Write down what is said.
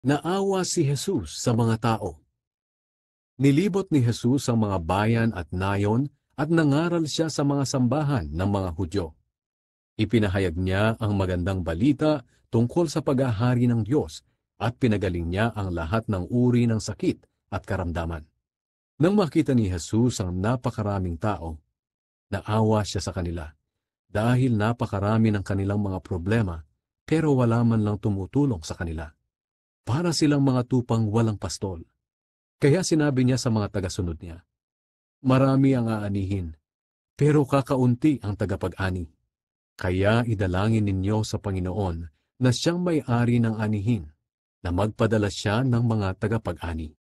Naawa si Jesus sa mga tao. Nilibot ni Jesus ang mga bayan at nayon at nangaral siya sa mga sambahan ng mga Hudyo. Ipinahayag niya ang magandang balita tungkol sa paghahari ng Diyos at pinagaling niya ang lahat ng uri ng sakit at karamdaman. Nang makita ni Jesus ang napakaraming tao, naawa siya sa kanila dahil napakarami ng kanilang mga problema pero wala man lang tumutulong sa kanila. Para silang mga tupang walang pastol. Kaya sinabi niya sa mga tagasunod niya, "Marami ang aanihin, pero kakaunti ang tagapag-ani. Kaya idalangin ninyo sa Panginoon na siyang may-ari ng anihin, na magpadala siya ng mga tagapag-ani."